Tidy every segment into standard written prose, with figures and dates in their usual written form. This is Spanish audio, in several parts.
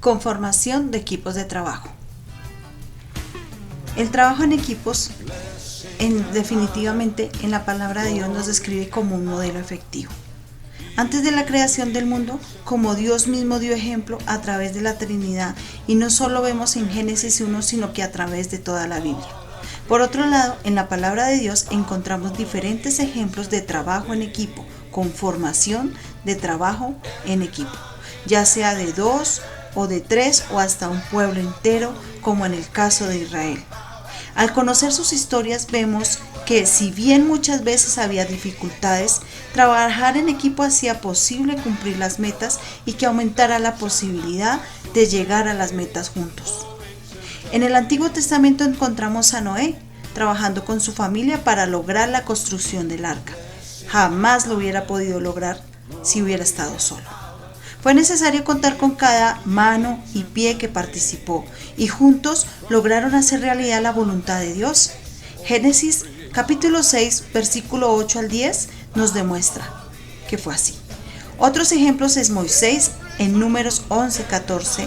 Conformación de equipos de trabajo. El trabajo en equipos, definitivamente en la palabra de Dios nos describe como un modelo efectivo. Antes de la creación del mundo, como Dios mismo dio ejemplo a través de la Trinidad, y no solo vemos en Génesis 1, sino que a través de toda la Biblia. Por otro lado, en la palabra de Dios encontramos diferentes ejemplos de trabajo en equipo, conformación de trabajo en equipo, ya sea de 2 o de 3 o hasta un pueblo entero, como en el caso de Israel. Al conocer sus historias vemos que si bien muchas veces había dificultades, trabajar en equipo hacía posible cumplir las metas y que aumentara la posibilidad de llegar a las metas juntos. En el Antiguo Testamento encontramos a Noé trabajando con su familia para lograr la construcción del arca. Jamás lo hubiera podido lograr si hubiera estado solo. Fue necesario contar con cada mano y pie que participó y juntos lograron hacer realidad la voluntad de Dios. Génesis capítulo 6, versículo 8 al 10 nos demuestra que fue así. Otros ejemplos es Moisés en Números 11, 14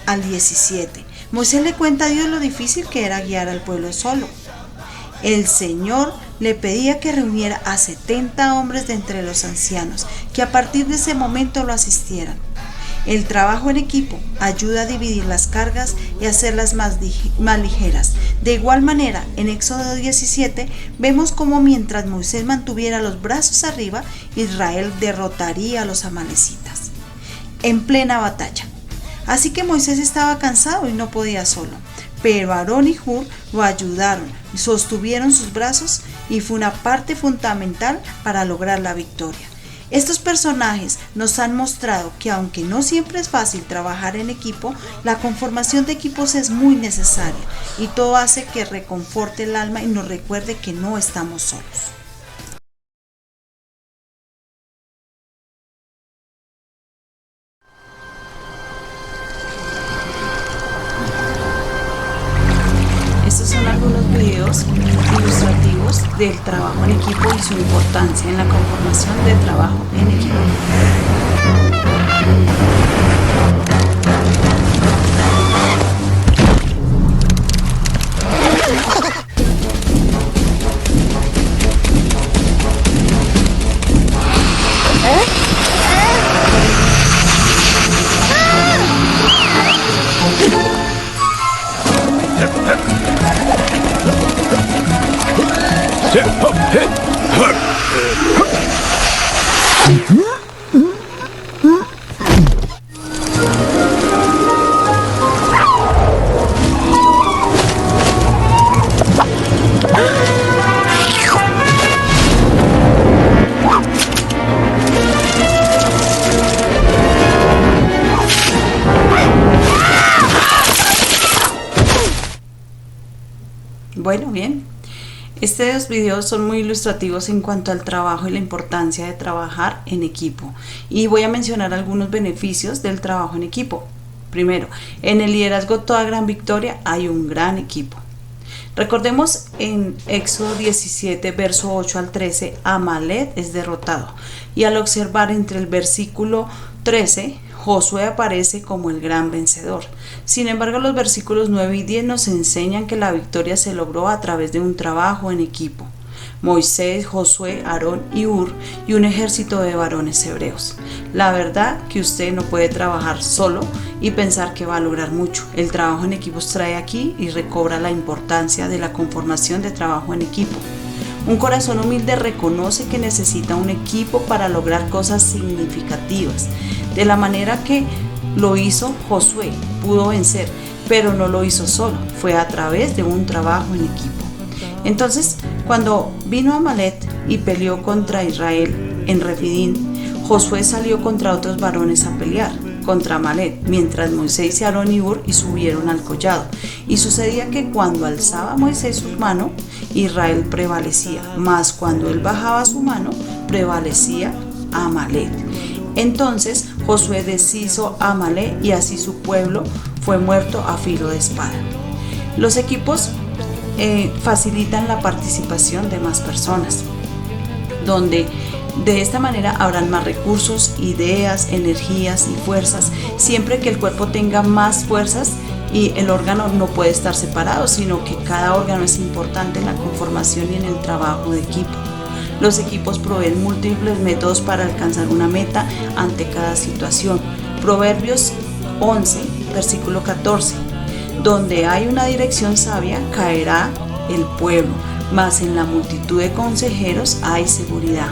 al 17. Moisés le cuenta a Dios lo difícil que era guiar al pueblo solo. El Señor le pedía que reuniera a 70 hombres de entre los ancianos, que a partir de ese momento lo asistieran. El trabajo en equipo ayuda a dividir las cargas y hacerlas más ligeras. De igual manera, en Éxodo 17 vemos cómo mientras Moisés mantuviera los brazos arriba, Israel derrotaría a los amalecitas en plena batalla. Así que Moisés estaba cansado y no podía solo. Pero Aarón y Hur lo ayudaron, sostuvieron sus brazos y fue una parte fundamental para lograr la victoria. Estos personajes nos han mostrado que aunque no siempre es fácil trabajar en equipo, la conformación de equipos es muy necesaria y todo hace que reconforte el alma y nos recuerde que no estamos solos. Estos son algunos videos ilustrativos del trabajo en equipo y su importancia en la conformación de trabajo en equipo. Bueno, bien. Estos videos son muy ilustrativos en cuanto al trabajo y la importancia de trabajar en equipo. Y voy a mencionar algunos beneficios del trabajo en equipo. Primero, en el liderazgo toda gran victoria hay un gran equipo. Recordemos en Éxodo 17, verso 8 al 13, Amalek es derrotado. Y al observar entre el versículo 13, Josué aparece como el gran vencedor. Sin embargo, los versículos 9 y 10 nos enseñan que la victoria se logró a través de un trabajo en equipo. Moisés, Josué, Aarón y Hur y un ejército de varones hebreos. La verdad que usted no puede trabajar solo y pensar que va a lograr mucho. El trabajo en equipos trae aquí y recobra la importancia de la conformación de trabajo en equipo. Un corazón humilde reconoce que necesita un equipo para lograr cosas significativas. De la manera que lo hizo Josué, pudo vencer, pero no lo hizo solo, fue a través de un trabajo en equipo. Entonces, cuando vino Amalek y peleó contra Israel en Refidín, Josué salió contra otros varones a pelear contra Amalek, mientras Moisés y Aarón y Hur subieron al collado. Y sucedía que cuando alzaba Moisés su mano, Israel prevalecía, mas cuando él bajaba su mano, prevalecía Amalek. Entonces Josué deshizo a Amalek y así su pueblo fue muerto a filo de espada. Los equipos facilitan la participación de más personas, donde De esta manera habrán más recursos, ideas, energías y fuerzas, siempre que el cuerpo tenga más fuerzas y el órgano no puede estar separado, sino que cada órgano es importante en la conformación y en el trabajo de equipo. Los equipos proveen múltiples métodos para alcanzar una meta ante cada situación. Proverbios 11, versículo 14. Donde hay una dirección sabia, caerá el pueblo, mas en la multitud de consejeros hay seguridad.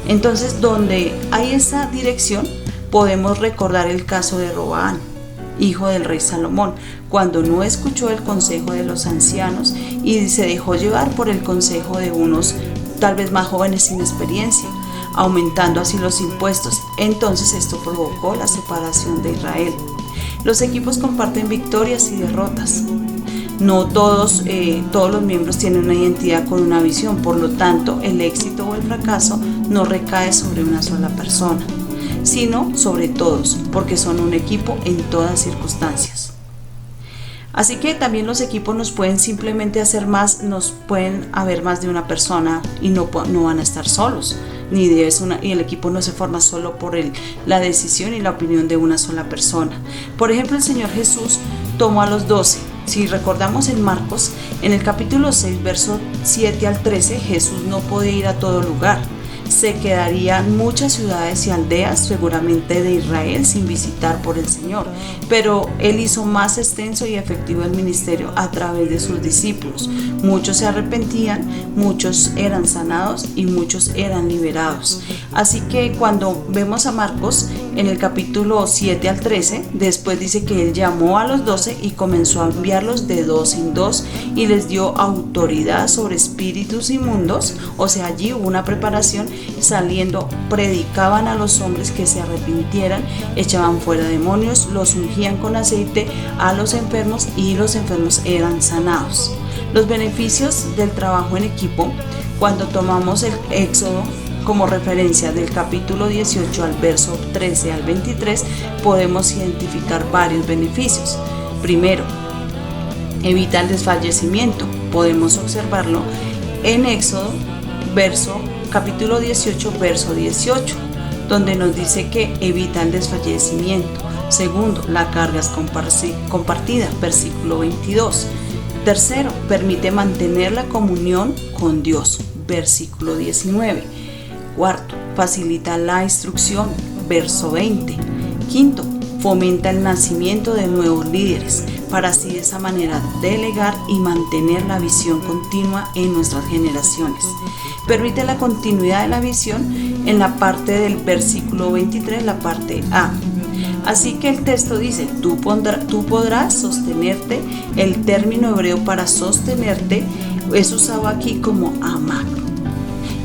Entonces, donde hay esa dirección, podemos recordar el caso de Roboam, hijo del rey Salomón, cuando no escuchó el consejo de los ancianos y se dejó llevar por el consejo de unos tal vez más jóvenes sin experiencia, aumentando así los impuestos. Entonces esto provocó la separación de Israel. Los equipos comparten victorias y derrotas. No todos los miembros tienen una identidad con una visión, por lo tanto el éxito o el fracaso no recae sobre una sola persona, sino sobre todos, porque son un equipo en todas circunstancias. Así que también los equipos nos pueden simplemente hacer más, nos pueden haber más de una persona y no van a estar solos, y el equipo no se forma solo por la decisión y la opinión de una sola persona. Por ejemplo, el Señor Jesús tomó a los 12. Si recordamos en Marcos, en el capítulo 6, versos 7 al 13, Jesús no podía ir a todo lugar. Se quedarían muchas ciudades y aldeas, seguramente de Israel, sin visitar por el Señor. Pero Él hizo más extenso y efectivo el ministerio a través de sus discípulos. Muchos se arrepentían, muchos eran sanados y muchos eran liberados. Así que cuando vemos a Marcos en el capítulo 7 al 13, después dice que Él llamó a los 12 y comenzó a enviarlos de dos en dos y les dio autoridad sobre espíritus inmundos. O sea, allí hubo una preparación. Saliendo, predicaban a los hombres que se arrepintieran, echaban fuera demonios, los ungían con aceite a los enfermos y los enfermos eran sanados. Los beneficios del trabajo en equipo, cuando tomamos el Éxodo como referencia del capítulo 18 al verso 13 al 23, podemos identificar varios beneficios. Primero, evita el desfallecimiento. Podemos observarlo en Éxodo capítulo 18, verso 18, donde nos dice que evita el desfallecimiento. Segundo, la carga es compartida, versículo 22. Tercero, permite mantener la comunión con Dios, versículo 19. Cuarto, facilita la instrucción, verso 20. Quinto, fomenta el nacimiento de nuevos líderes, para así de esa manera delegar y mantener la visión continua en nuestras generaciones. Permite la continuidad de la visión en la parte del versículo 23, la parte A. Así que el texto dice, tú podrás sostenerte. El término hebreo para sostenerte es usado aquí como amak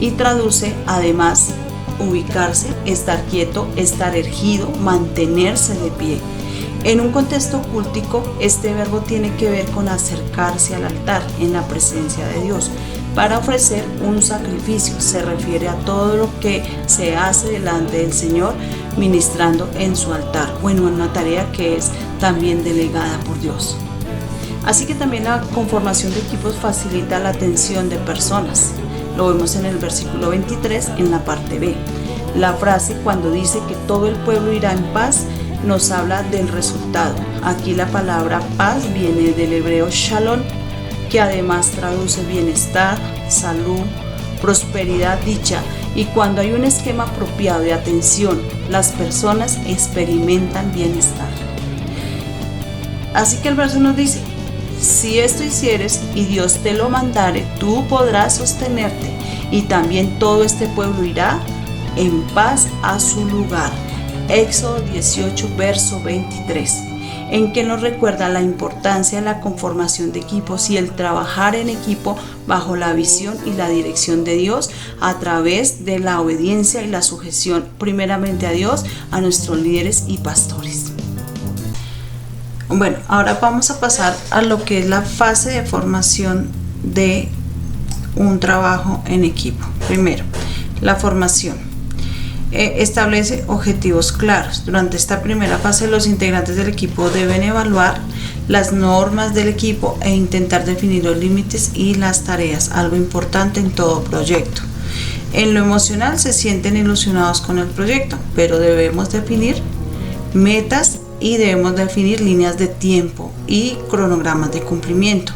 y traduce además ubicarse, estar quieto, estar erguido, mantenerse de pie. En un contexto cultico, este verbo tiene que ver con acercarse al altar en la presencia de Dios para ofrecer un sacrificio. Se refiere a todo lo que se hace delante del Señor ministrando en su altar, o en una tarea que es también delegada por Dios. Así que también la conformación de equipos facilita la atención de personas. Lo vemos en el versículo 23 en la parte B. La frase cuando dice que todo el pueblo irá en paz nos habla del resultado. Aquí la palabra paz viene del hebreo shalom, que además traduce bienestar, salud, prosperidad, dicha. Y cuando hay un esquema apropiado de atención, las personas experimentan bienestar. Así que el verso nos dice, si esto hicieres y Dios te lo mandare, tú podrás sostenerte y también todo este pueblo irá en paz a su lugar. Éxodo 18, verso 23, en que nos recuerda la importancia de la conformación de equipos y el trabajar en equipo bajo la visión y la dirección de Dios a través de la obediencia y la sujeción primeramente a Dios, a nuestros líderes y pastores. Bueno, ahora vamos a pasar a lo que es la fase de formación de un trabajo en equipo. Primero, la formación. Establece objetivos claros. Durante esta primera fase, los integrantes del equipo deben evaluar las normas del equipo e intentar definir los límites y las tareas, algo importante en todo proyecto. En lo emocional se sienten ilusionados con el proyecto, pero debemos definir metas y debemos definir líneas de tiempo y cronogramas de cumplimiento.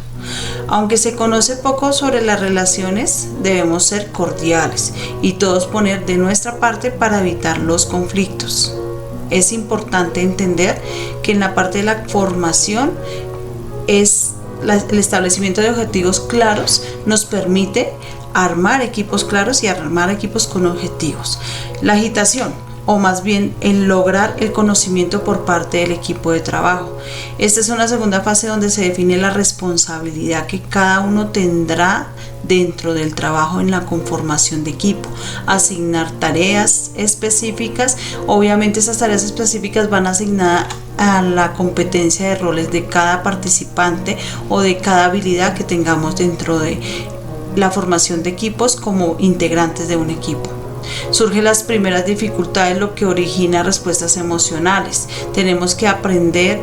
Aunque se conoce poco sobre las relaciones, debemos ser cordiales y todos poner de nuestra parte para evitar los conflictos. Es importante entender que en la parte de la formación el establecimiento de objetivos claros nos permite armar equipos claros y armar equipos con objetivos. La agitación, o más bien el lograr el conocimiento por parte del equipo de trabajo. Esta es una segunda fase donde se define la responsabilidad que cada uno tendrá dentro del trabajo en la conformación de equipo, asignar tareas específicas. Obviamente esas tareas específicas van asignadas a la competencia de roles de cada participante o de cada habilidad que tengamos dentro de la formación de equipos como integrantes de un equipo. Surgen las primeras dificultades, lo que origina respuestas emocionales. Tenemos que aprender,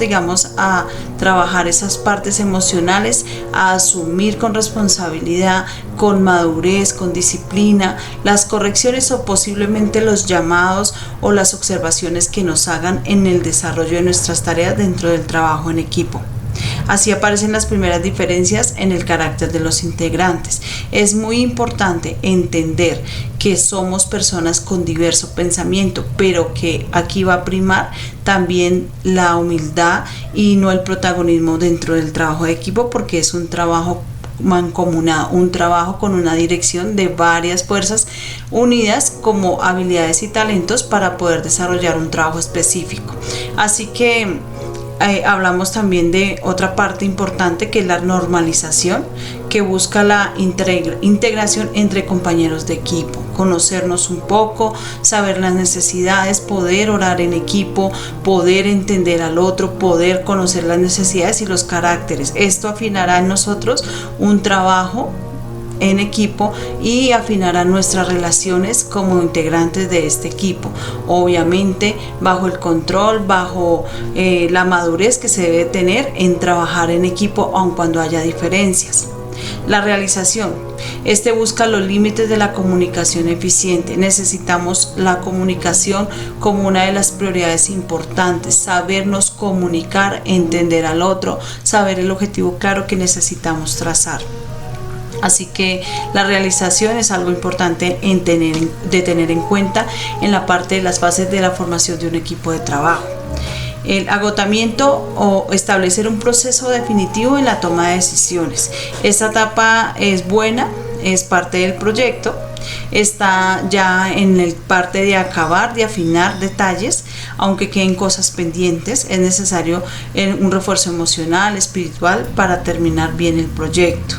a trabajar esas partes emocionales, a asumir con responsabilidad, con madurez, con disciplina, las correcciones o posiblemente los llamados o las observaciones que nos hagan en el desarrollo de nuestras tareas dentro del trabajo en equipo. Así aparecen las primeras diferencias en el carácter de los integrantes. Es muy importante entender que somos personas con diverso pensamiento, pero que aquí va a primar también la humildad y no el protagonismo dentro del trabajo de equipo, porque es un trabajo mancomunado, un trabajo con una dirección de varias fuerzas unidas como habilidades y talentos para poder desarrollar un trabajo específico. Así que hablamos también de otra parte importante, que es la normalización, que busca la integración entre compañeros de equipo, conocernos un poco, saber las necesidades, poder orar en equipo, poder entender al otro, poder conocer las necesidades y los caracteres. Esto afinará en nosotros un trabajo en equipo y afinará nuestras relaciones como integrantes de este equipo, obviamente bajo el control, bajo la madurez que se debe tener en trabajar en equipo aun cuando haya diferencias. La realización. Busca los límites de la comunicación eficiente. Necesitamos la comunicación como una de las prioridades importantes, sabernos comunicar, entender al otro, saber el objetivo claro que necesitamos trazar. Así que la realización es algo importante de tener en cuenta en la parte de las fases de la formación de un equipo de trabajo. El agotamiento o establecer un proceso definitivo en la toma de decisiones. Esta etapa es buena, es parte del proyecto, está ya en el parte de acabar, de afinar detalles, aunque queden cosas pendientes. Es necesario un refuerzo emocional, espiritual para terminar bien el proyecto.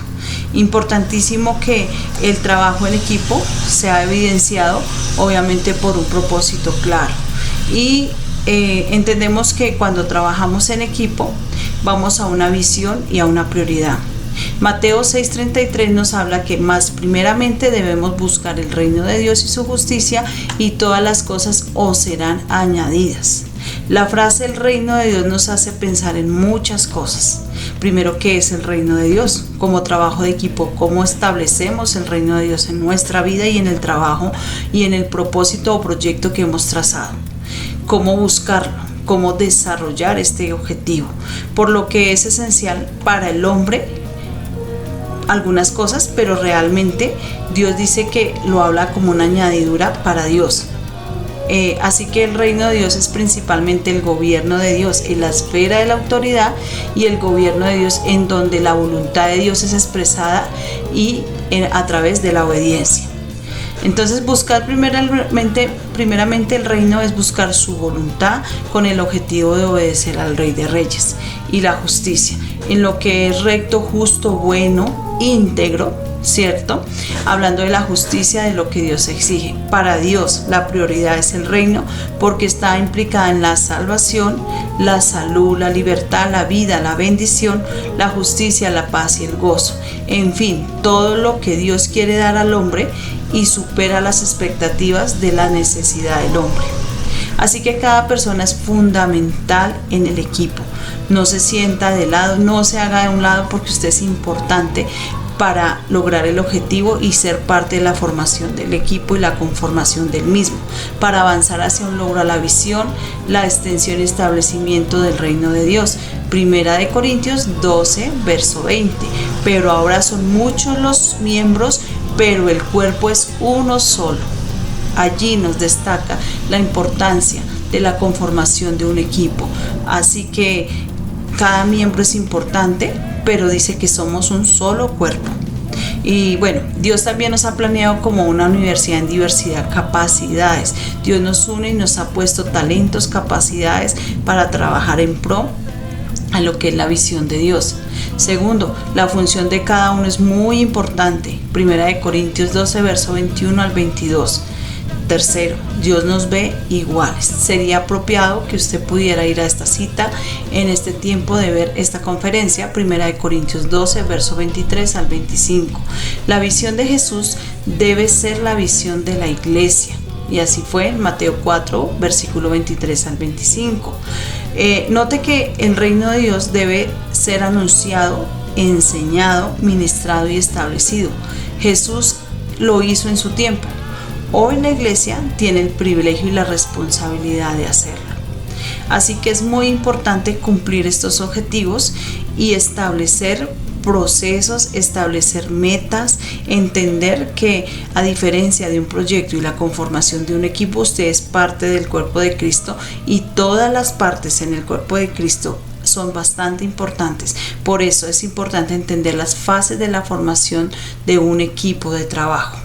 Importantísimo que el trabajo en equipo sea evidenciado obviamente por un propósito claro y entendemos que cuando trabajamos en equipo vamos a una visión y a una prioridad. Mateo 6:33 nos habla que más primeramente debemos buscar el reino de Dios y su justicia, y todas las cosas os serán añadidas. La frase el reino de Dios nos hace pensar en muchas cosas. Primero, ¿qué es el reino de Dios? Como trabajo de equipo, ¿cómo establecemos el reino de Dios en nuestra vida y en el trabajo y en el propósito o proyecto que hemos trazado? ¿Cómo buscarlo? ¿Cómo desarrollar este objetivo? Por lo que es esencial para el hombre algunas cosas, pero realmente Dios dice que lo habla como una añadidura para Dios. Así que el reino de Dios es principalmente el gobierno de Dios en la esfera de la autoridad y el gobierno de Dios en donde la voluntad de Dios es expresada y a través de la obediencia. Entonces buscar primeramente el reino es buscar su voluntad con el objetivo de obedecer al Rey de Reyes, y la justicia en lo que es recto, justo, bueno, íntegro, ¿cierto? Hablando de la justicia, de lo que Dios exige. Para Dios la prioridad es el reino porque está implicada en la salvación, la salud, la libertad, la vida, la bendición, la justicia, la paz y el gozo. En fin, todo lo que Dios quiere dar al hombre y supera las expectativas de la necesidad del hombre. Así que cada persona es fundamental en el equipo. No se sienta de lado, no se haga de un lado porque usted es importante. para lograr el objetivo y ser parte de la formación del equipo y la conformación del mismo, para avanzar hacia un logro a la visión, la extensión y establecimiento del reino de Dios. Primera de Corintios 12, verso 20. Pero ahora son muchos los miembros, pero el cuerpo es uno solo. Allí nos destaca la importancia de la conformación de un equipo. Así que cada miembro es importante, pero dice que somos un solo cuerpo. Y bueno, Dios también nos ha planeado como una universidad en diversidad de capacidades. Dios nos une y nos ha puesto talentos, capacidades para trabajar en pro a lo que es la visión de Dios. Segundo, la función de cada uno es muy importante. Primera de Corintios 12, verso 21 al 22. Tercero, Dios nos ve iguales. Sería apropiado que usted pudiera ir a esta cita en este tiempo de ver esta conferencia, Primera de Corintios 12, verso 23 al 25. La visión de Jesús debe ser la visión de la iglesia. Y así fue en Mateo 4, versículo 23 al 25. Note que el reino de Dios debe ser anunciado, enseñado, ministrado y establecido. Jesús lo hizo en su tiempo. Hoy la iglesia tiene el privilegio y la responsabilidad de hacerlo. Así que es muy importante cumplir estos objetivos y establecer procesos, establecer metas, entender que a diferencia de un proyecto y la conformación de un equipo, usted es parte del cuerpo de Cristo y todas las partes en el cuerpo de Cristo son bastante importantes. Por eso es importante entender las fases de la formación de un equipo de trabajo.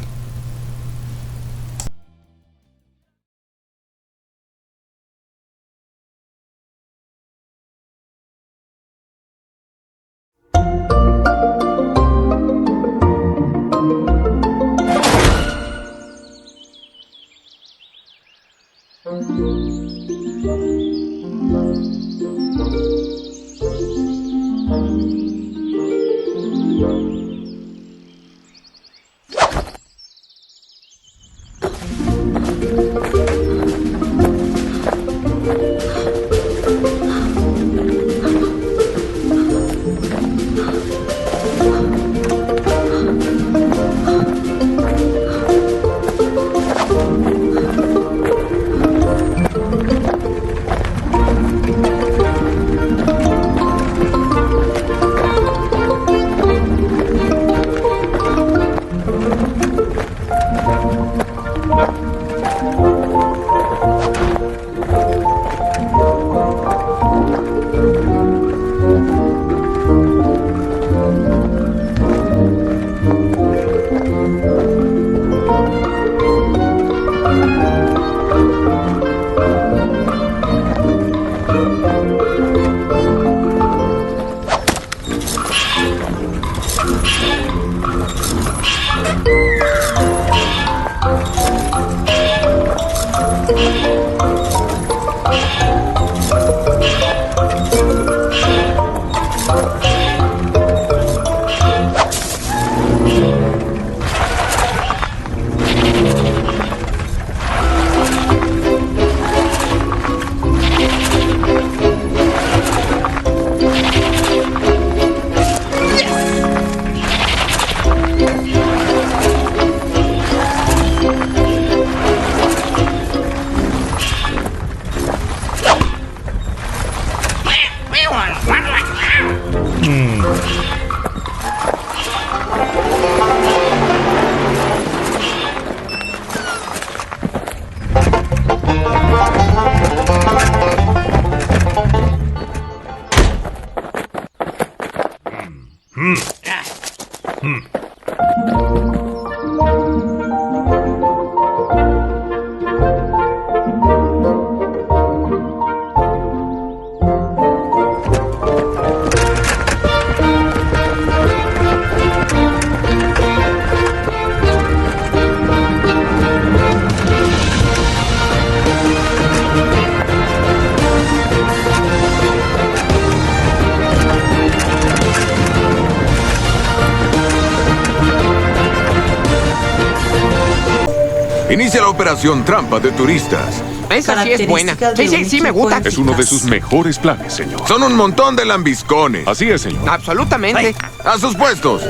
Inicia la operación Trampa de Turistas. Esa sí es buena. Sí, me gusta. Es uno de sus mejores planes, señor. Son un montón de lambiscones. Así es, señor. Absolutamente. ¡A sus puestos!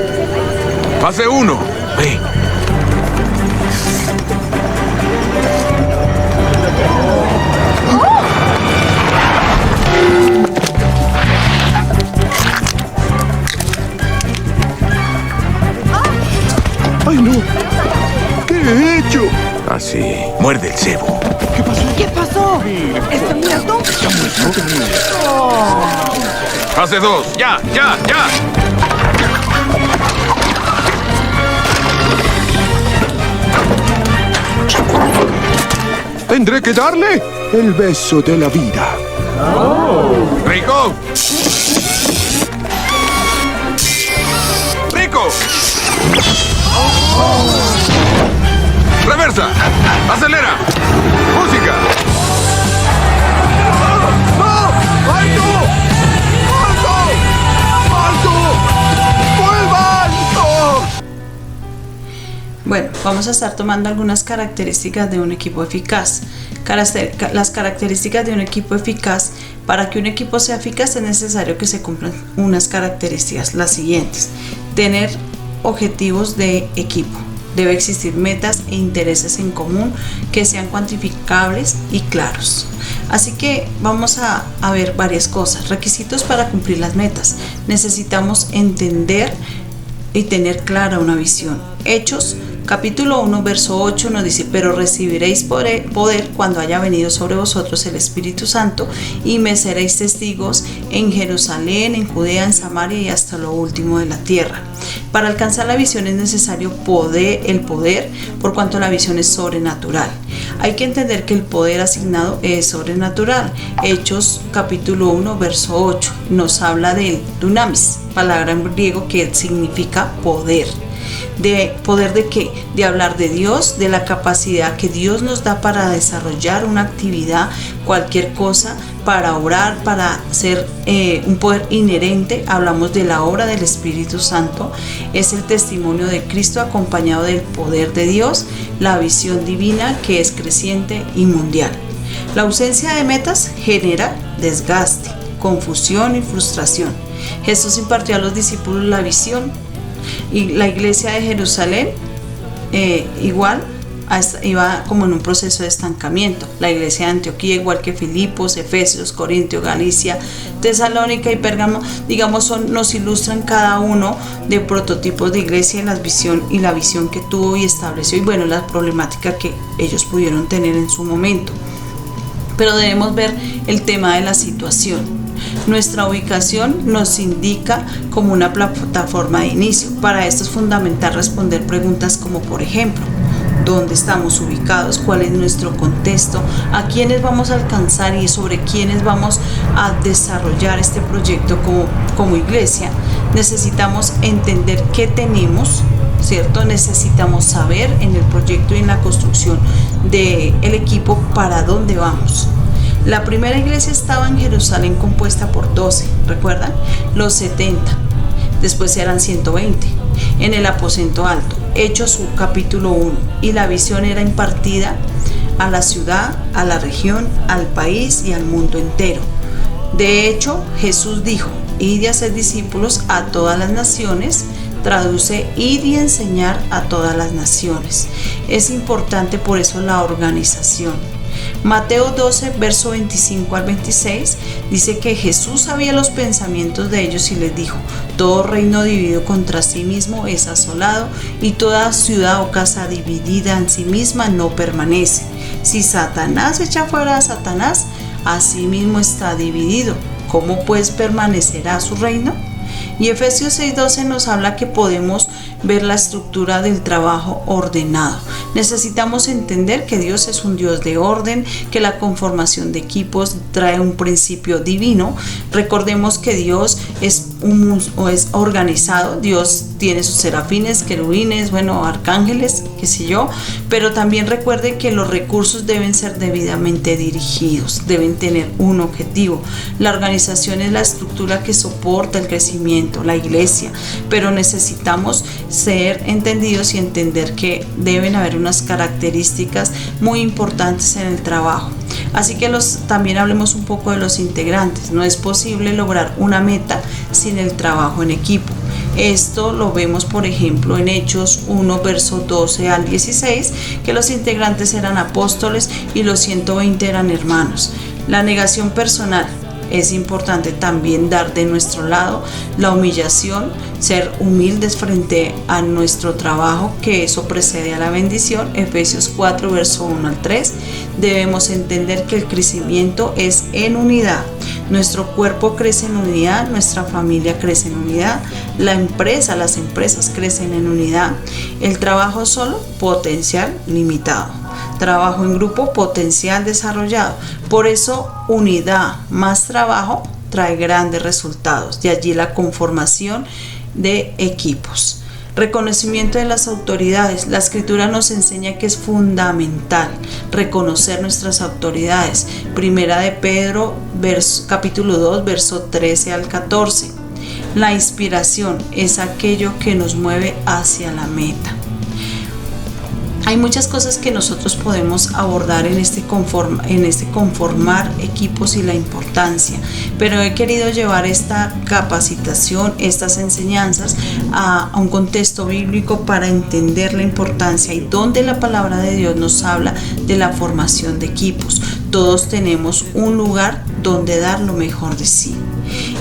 Fase 1. Ve. ¡Ay, no! ¿Qué he hecho? Así. Muerde el cebo. ¿Qué pasó? ¿Qué pasó? ¿Está muerto? ¿Está muerto? Fase 2. Ya, ya, ya. Tendré que darle el beso de la vida. ¡Rico! ¡Rico! ¡Reversa! ¡Acelera! ¡Música! ¡Alto! ¡Alto! ¡Alto! ¡Vuelvan! Bueno, vamos a estar tomando algunas características de un equipo eficaz. Las características de un equipo eficaz. Para que un equipo sea eficaz es necesario que se cumplan unas características, las siguientes. Tener objetivos de equipo. Debe existir metas e intereses en común que sean cuantificables y claros. Así que vamos a ver varias cosas. Requisitos para cumplir las metas. Necesitamos entender y tener clara una visión. Hechos capítulo 1 verso 8 nos dice: pero recibiréis poder cuando haya venido sobre vosotros el Espíritu Santo, y me seréis testigos en Jerusalén, en Judea, en Samaria y hasta lo último de la tierra. Para alcanzar la visión es necesario el poder, por cuanto la visión es sobrenatural. Hay que entender que el poder asignado es sobrenatural. Hechos capítulo 1 verso 8 nos habla del dunamis, palabra en griego que significa poder. ¿De poder de qué? De hablar de Dios, de la capacidad que Dios nos da para desarrollar una actividad, cualquier cosa, para orar, para ser un poder inherente. Hablamos de la obra del Espíritu Santo. Es el testimonio de Cristo acompañado del poder de Dios, la visión divina que es creciente y mundial. La ausencia de metas genera desgaste, confusión y frustración. Jesús impartió a los discípulos la visión. Y la iglesia de Jerusalén igual iba como en un proceso de estancamiento. La iglesia de Antioquía, igual que Filipos, Efesios, Corintio, Galicia, Tesalónica y Pérgamo, digamos, nos ilustran cada uno de prototipos de iglesia y la visión que tuvo y estableció, y bueno, la problemática que ellos pudieron tener en su momento. Pero debemos ver el tema de la situación. Nuestra ubicación nos indica como una plataforma de inicio. Para esto es fundamental responder preguntas como, por ejemplo, ¿dónde estamos ubicados? ¿Cuál es nuestro contexto? ¿A quiénes vamos a alcanzar y sobre quiénes vamos a desarrollar este proyecto como iglesia? Necesitamos entender qué tenemos, ¿cierto? Necesitamos saber en el proyecto y en la construcción del equipo para dónde vamos. La primera iglesia estaba en Jerusalén, compuesta por 12, ¿recuerdan? Los 70, después eran 120, en el aposento alto. Hechos capítulo 1, y la visión era impartida a la ciudad, a la región, al país y al mundo entero. De hecho, Jesús dijo: id y hacer discípulos a todas las naciones. Traduce: id y enseñar a todas las naciones. Es importante por eso la organización. Mateo 12, verso 25 al 26, dice que Jesús sabía los pensamientos de ellos y les dijo: todo reino dividido contra sí mismo es asolado, y toda ciudad o casa dividida en sí misma no permanece. Si Satanás echa fuera a Satanás, así mismo está dividido. ¿Cómo pues permanecerá su reino? Y Efesios 6:12 nos habla que podemos ver la estructura del trabajo ordenado. Necesitamos entender que Dios es un Dios de orden, que la conformación de equipos trae un principio divino. Recordemos que Dios es organizado. Dios tiene sus serafines, querubines, arcángeles, qué sé yo, pero también recuerde que los recursos deben ser debidamente dirigidos, deben tener un objetivo. La organización es la estructura que soporta el crecimiento, la iglesia, pero necesitamos ser entendidos y entender que deben haber unas características muy importantes en el trabajo. Así que también hablemos un poco de los integrantes. No es posible lograr una meta sin el trabajo en equipo. Esto lo vemos, por ejemplo, en Hechos 1, verso 12 al 16, que los integrantes eran apóstoles y los 120 eran hermanos. La negación personal. Es importante también dar de nuestro lado la humillación, ser humildes frente a nuestro trabajo, que eso precede a la bendición. Efesios 4, verso 1 al 3. Debemos entender que el crecimiento es en unidad. Nuestro cuerpo crece en unidad, nuestra familia crece en unidad, las empresas crecen en unidad. El trabajo solo, potencial limitado. Trabajo en grupo, potencial desarrollado. Por eso, unidad más trabajo trae grandes resultados. De allí la conformación de equipos. Reconocimiento de las autoridades. La escritura nos enseña que es fundamental reconocer nuestras autoridades. Primera de Pedro, capítulo 2, verso 13 al 14. La inspiración es aquello que nos mueve hacia la meta. Hay muchas cosas que nosotros podemos abordar en este conformar equipos y la importancia, pero he querido llevar esta capacitación, estas enseñanzas a un contexto bíblico para entender la importancia y donde la palabra de Dios nos habla de la formación de equipos. Todos tenemos un lugar donde dar lo mejor de sí.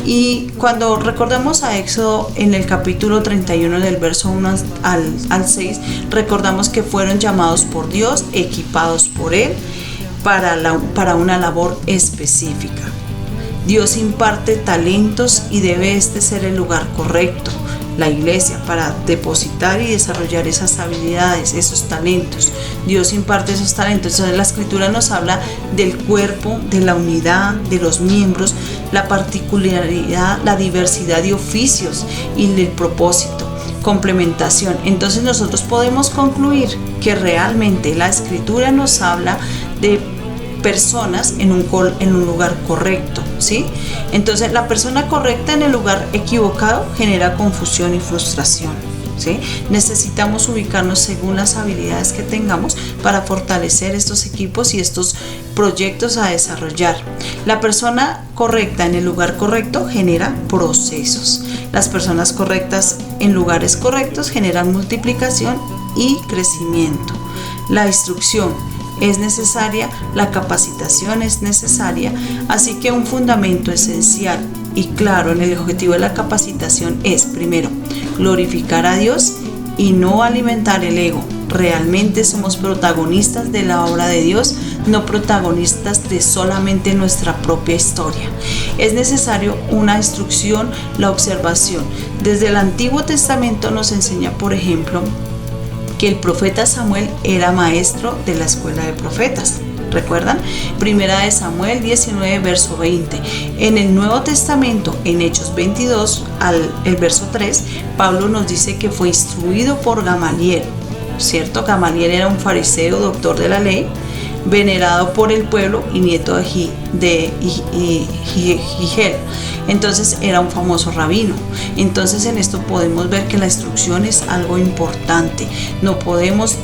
Y cuando recordamos a Éxodo en el capítulo 31 del verso 1 al 6, recordamos que fueron llamados por Dios, equipados por Él para una labor específica. Dios imparte talentos y debe ser el lugar correcto, la iglesia, para depositar y desarrollar esas habilidades, esos talentos. Dios imparte esos talentos. Entonces la escritura nos habla del cuerpo, de la unidad, de los miembros, la particularidad, la diversidad de oficios y el propósito, complementación. Entonces nosotros podemos concluir que realmente la escritura nos habla de personas en un lugar correcto, ¿sí? Entonces la persona correcta en el lugar equivocado genera confusión y frustración, ¿sí? Necesitamos ubicarnos según las habilidades que tengamos para fortalecer estos equipos y estos proyectos a desarrollar. La persona correcta en el lugar correcto genera procesos. Las personas correctas en lugares correctos generan multiplicación y crecimiento. La instrucción es necesaria, la capacitación es necesaria, así que un fundamento esencial y claro en el objetivo de la capacitación es, primero, glorificar a Dios y no alimentar el ego. Realmente somos protagonistas de la obra de Dios, no protagonistas de solamente nuestra propia historia. Es necesario una instrucción, la observación. Desde el Antiguo Testamento nos enseña, por ejemplo, que el profeta Samuel era maestro de la escuela de profetas. ¿Recuerdan? Primera de Samuel 19, verso 20. En el Nuevo Testamento, en Hechos 22, el verso 3, Pablo nos dice que fue instruido por Gamaliel, ¿cierto? Gamaliel era un fariseo, doctor de la ley, venerado por el pueblo y nieto de Higel. Entonces era un famoso rabino. Entonces en esto podemos ver que la instrucción es algo importante. No podemos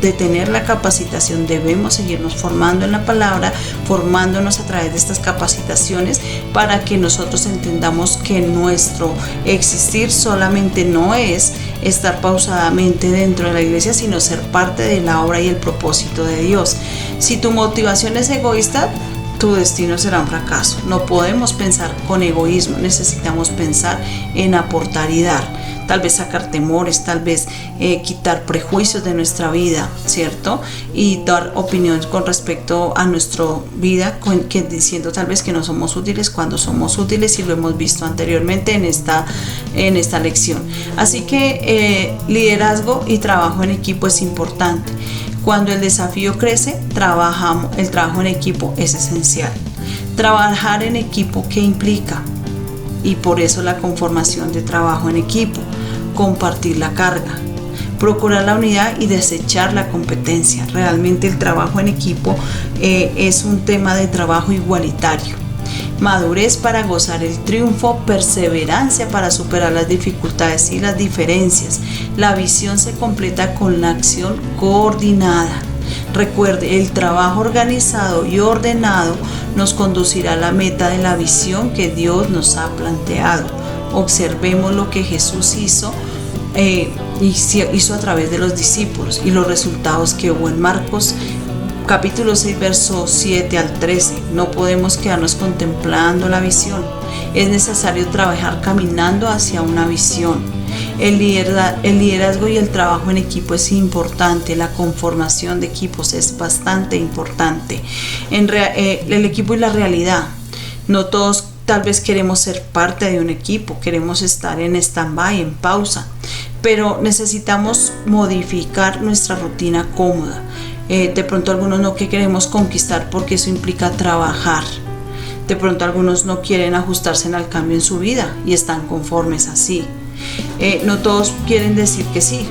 detener la capacitación, debemos seguirnos formando en la palabra, formándonos a través de estas capacitaciones para que nosotros entendamos que nuestro existir solamente no es estar pausadamente dentro de la iglesia, sino ser parte de la obra y el propósito de Dios. Si tu motivación es egoísta, tu destino será un fracaso. No podemos pensar con egoísmo, necesitamos pensar en aportar y dar. Tal vez sacar temores, tal vez quitar prejuicios de nuestra vida, ¿cierto? Y dar opiniones con respecto a nuestra vida, diciendo tal vez que no somos útiles cuando somos útiles, y lo hemos visto anteriormente en esta lección. Así que liderazgo y trabajo en equipo es importante. Cuando el desafío crece, el trabajo en equipo es esencial. Trabajar en equipo, ¿qué implica? Y por eso la conformación de trabajo en equipo, compartir la carga, procurar la unidad y desechar la competencia. Realmente el trabajo en equipo es un tema de trabajo igualitario. Madurez para gozar el triunfo, perseverancia para superar las dificultades y las diferencias. La visión se completa con la acción coordinada. Recuerde, el trabajo organizado y ordenado nos conducirá a la meta de la visión que Dios nos ha planteado. observemos lo que Jesús hizo a través de los discípulos y los resultados que hubo en Marcos capítulo 6, versos 7 al 13. No podemos quedarnos contemplando la visión. Es necesario trabajar caminando hacia una visión. El liderazgo y el trabajo en equipo es importante. La conformación de equipos es bastante importante. El equipo y la realidad. No todos tal vez queremos ser parte de un equipo, queremos estar en stand-by, en pausa, pero necesitamos modificar nuestra rutina cómoda. De pronto algunos no queremos conquistar porque eso implica trabajar. De pronto algunos no quieren ajustarse al cambio en su vida y están conformes así. No todos quieren decir que sí.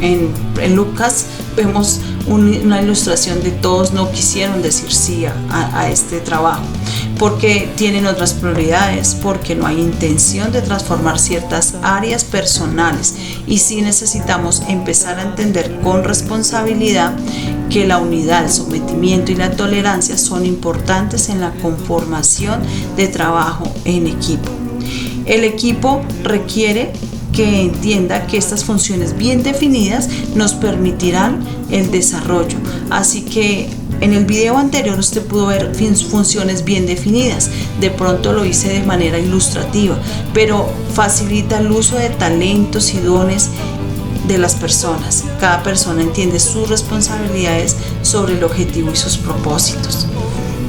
En Lucas vemos una ilustración de todos no quisieron decir sí a este trabajo porque tienen otras prioridades, porque no hay intención de transformar ciertas áreas personales, y sí necesitamos empezar a entender con responsabilidad que la unidad, el sometimiento y la tolerancia son importantes en la conformación de trabajo en equipo. El equipo requiere que entienda que estas funciones bien definidas nos permitirán el desarrollo. Así que en el video anterior usted pudo ver funciones bien definidas. De pronto lo hice de manera ilustrativa, pero facilita el uso de talentos y dones de las personas. Cada persona entiende sus responsabilidades sobre el objetivo y sus propósitos.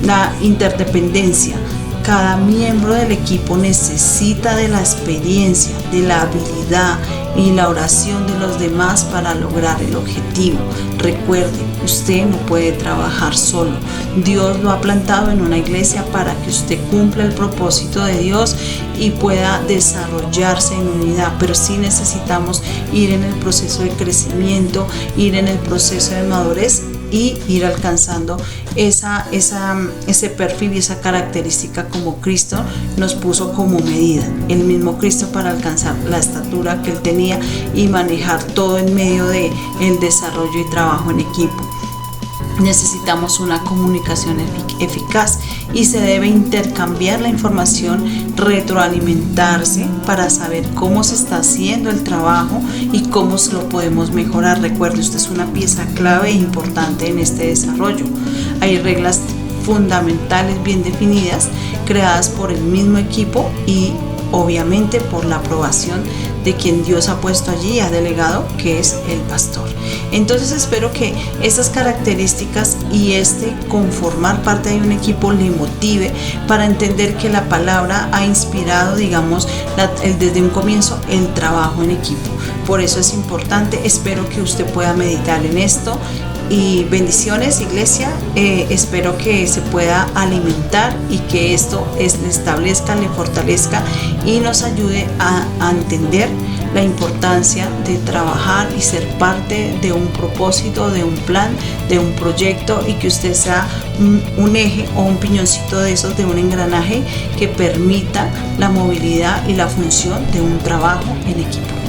La interdependencia. Cada miembro del equipo necesita de la experiencia, de la habilidad y la oración de los demás para lograr el objetivo. Recuerde, usted no puede trabajar solo. Dios lo ha plantado en una iglesia para que usted cumpla el propósito de Dios y pueda desarrollarse en unidad, pero sí necesitamos ir en el proceso de crecimiento, ir en el proceso de madurez y ir alcanzando ese perfil y esa característica como Cristo nos puso como medida. El mismo Cristo, para alcanzar la estatura que Él tenía y manejar todo en medio de el desarrollo y trabajo en equipo. Necesitamos una comunicación eficaz y se debe intercambiar la información, retroalimentarse para saber cómo se está haciendo el trabajo y cómo se lo podemos mejorar. Recuerde, usted es una pieza clave e importante en este desarrollo. Hay reglas fundamentales bien definidas, creadas por el mismo equipo y obviamente por la aprobación de quien Dios ha puesto allí y ha delegado, que es el pastor. Entonces espero que estas características y conformar parte de un equipo le motive para entender que la palabra ha inspirado, digamos, desde un comienzo el trabajo en equipo. Por eso es importante. Espero que usted pueda meditar en esto. Y bendiciones, iglesia. Espero que se pueda alimentar y que esto le establezca, le fortalezca y nos ayude a entender la importancia de trabajar y ser parte de un propósito, de un plan, de un proyecto, y que usted sea un eje o un piñoncito de esos, de un engranaje que permita la movilidad y la función de un trabajo en equipo.